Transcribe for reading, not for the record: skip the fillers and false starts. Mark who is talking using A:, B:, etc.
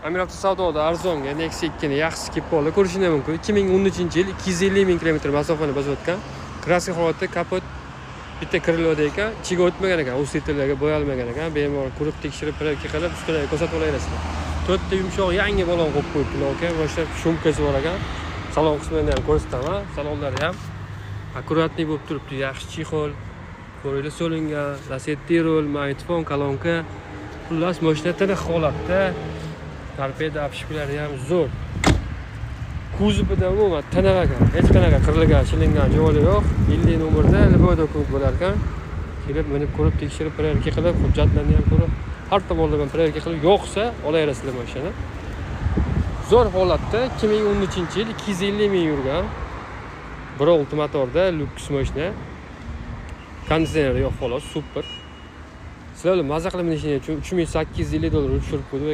A: Amir Avtosavdoda arzonga Nexia 2 ni yaxshisi kelib qoldi. Ko'rishingiz mumkin. 2013-yil 250 ming kilometr masofani bosib o'tgan. Kraska holatda kapot bitta kiriladi ekan, ichiga o'tmagan ekan, ustitlariga bo'yalmagan ekan. Bemalol ko'rib tekshirib, proyekka qilib, ustiga ko'rsatib olasizlar. 4 ta yumshoq yangi balon qo'yib qo'yibdilar aka. Boshqa shumkasi bor ekan. Salon qismini ham ko'rsataman. Salonlari ham akkuratniy bo'lib turibdi. Yaxshi chexol, ko'raylar solingan, lasetti rol, magnitofon, kolonka. Xullas, mashina tiniq holatda. Torpeda apshipalari ham zo'r. Kuzovida umuman tiniq ekan. Hech qanaqa qirilgan, shilingan joyi yo'q. 50 nomerda liboy dokument bo'lar ekan. Kelib, minib ko'rib, tekshirib, proyekka qilib, hujjatlarni ham ko'rib, har tomonlama proyekka qilib, yo'qsa olaverasizlar mashina. Zo'r holatda 2013-yil 250 ming yurgan. 1.6 motorda Lux mashina. Konditsioneri yo'q xolos, super. Sizlar mazza qilib minishini uchun $3850 tushirib qo'ydim.